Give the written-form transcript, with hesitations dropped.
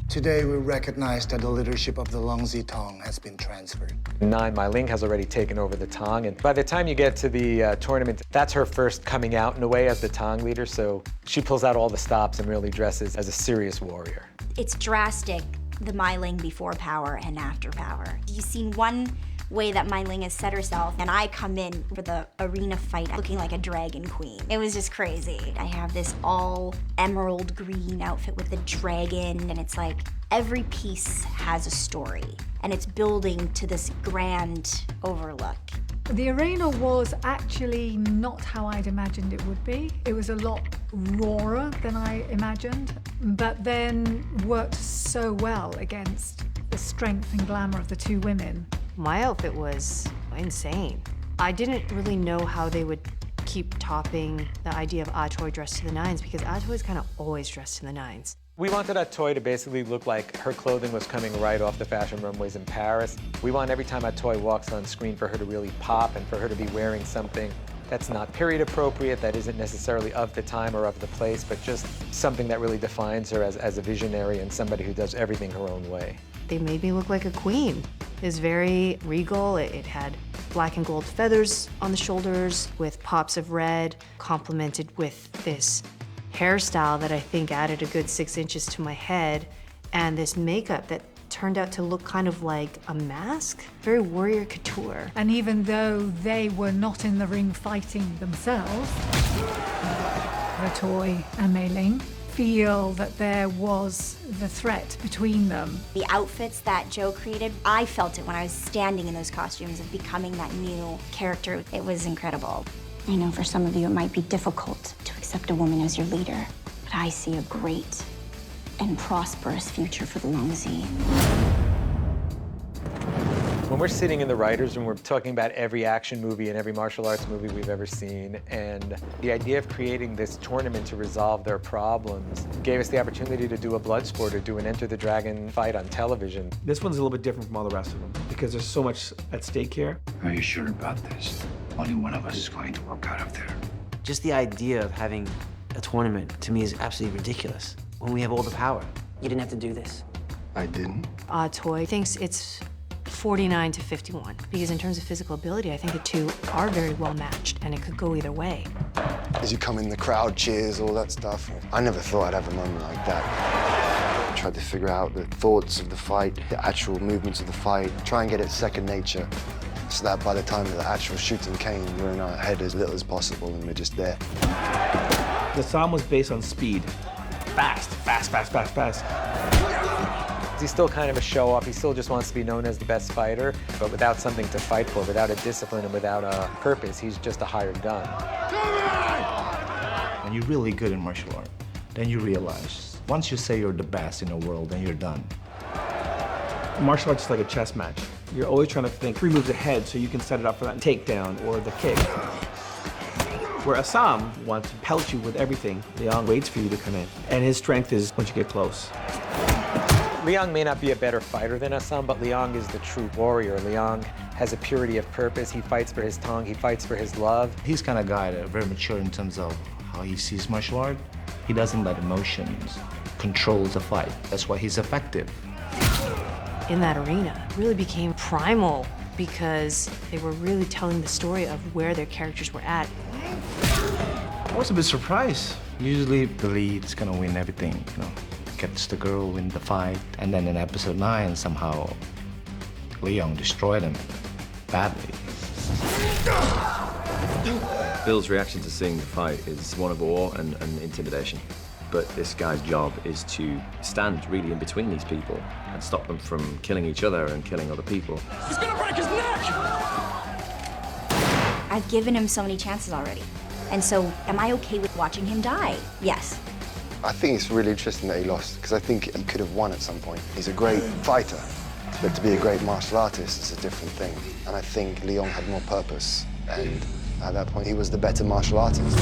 Today, we recognize that the leadership of the Longzi Tong has been transferred. 9, Mai Ling has already taken over the Tong, and by the time you get to the tournament, that's her first coming out in a way as the Tong leader, so she pulls out all the stops and really dresses as a serious warrior. It's drastic, the Mai Ling before power and after power. You've seen one way that Mai Ling has set herself, and I come in for the arena fight looking like a dragon queen. It was just crazy. I have this all emerald green outfit with the dragon, and it's like every piece has a story, and it's building to this grand overlook. The arena was actually not how I'd imagined it would be. It was a lot rawer than I imagined, but then worked so well against the strength and glamour of the two women. My outfit was insane. I didn't really know how they would keep topping the idea of Atoy dressed to the nines, because Atoy's kind of always dressed to the nines. We wanted Atoy to basically look like her clothing was coming right off the fashion runways in Paris. We want every time Atoy walks on screen for her to really pop and for her to be wearing something that's not period appropriate, that isn't necessarily of the time or of the place, but just something that really defines her as a visionary and somebody who does everything her own way. They made me look like a queen. It was very regal. It had black and gold feathers on the shoulders with pops of red, complemented with this hairstyle that I think added a good 6 inches to my head, and this makeup that turned out to look kind of like a mask, very warrior couture. And even though they were not in the ring fighting themselves, Atoy and Mai Ling feel that there was the threat between them. The outfits that Joe created, I felt it when I was standing in those costumes and becoming that new character. It was incredible. I know for some of you it might be difficult to accept a woman as your leader, but I see a great and prosperous future for the Longzi. When we're sitting in the writers' room, we're talking about every action movie and every martial arts movie we've ever seen, and the idea of creating this tournament to resolve their problems gave us the opportunity to do a blood sport or do an Enter the Dragon fight on television. This one's a little bit different from all the rest of them because there's so much at stake here. Are you sure about this? Only one of us is going to walk out of there. Just the idea of having a tournament, to me, is absolutely ridiculous. When we have all the power. You didn't have to do this. I didn't. Atoy thinks it's 49 to 51, because in terms of physical ability, I think the two are very well matched, and it could go either way. As you come in, the crowd cheers, all that stuff. I never thought I'd have a moment like that. I tried to figure out the thoughts of the fight, the actual movements of the fight, try and get it second nature, so that by the time the actual shooting came, we're in our head as little as possible, and we're just there. The song was based on speed. Fast, fast, fast, fast, fast. He's still kind of a show-off. He still just wants to be known as the best fighter, but without something to fight for, without a discipline and without a purpose. He's just a hired gun. When you're really good in martial art, then you realize, once you say you're the best in the world, then you're done. Martial arts is like a chess match. You're always trying to think 3 moves ahead so you can set it up for that takedown or the kick. Where Assam wants to pelt you with everything, Liang waits for you to come in. And his strength is once you get close. Liang may not be a better fighter than Assam, but Liang is the true warrior. Liang has a purity of purpose. He fights for his Tong, he fights for his love. He's kind of guy that very mature in terms of how he sees martial art. He doesn't let emotions control the fight. That's why he's effective. In that arena, it really became primal because they were really telling the story of where their characters were at. I was a bit surprised. Usually the lead is gonna win everything, you know. Gets the girl, win the fight, and then in episode 9, somehow Leon destroyed him badly. Bill's reaction to seeing the fight is one of awe and intimidation. But this guy's job is to stand really in between these people and stop them from killing each other and killing other people. He's gonna break his neck! I've given him so many chances already. And so, am I okay with watching him die? Yes. I think it's really interesting that he lost, because I think he could have won at some point. He's a great fighter, but to be a great martial artist is a different thing. And I think Leon had more purpose, and at that point, he was the better martial artist.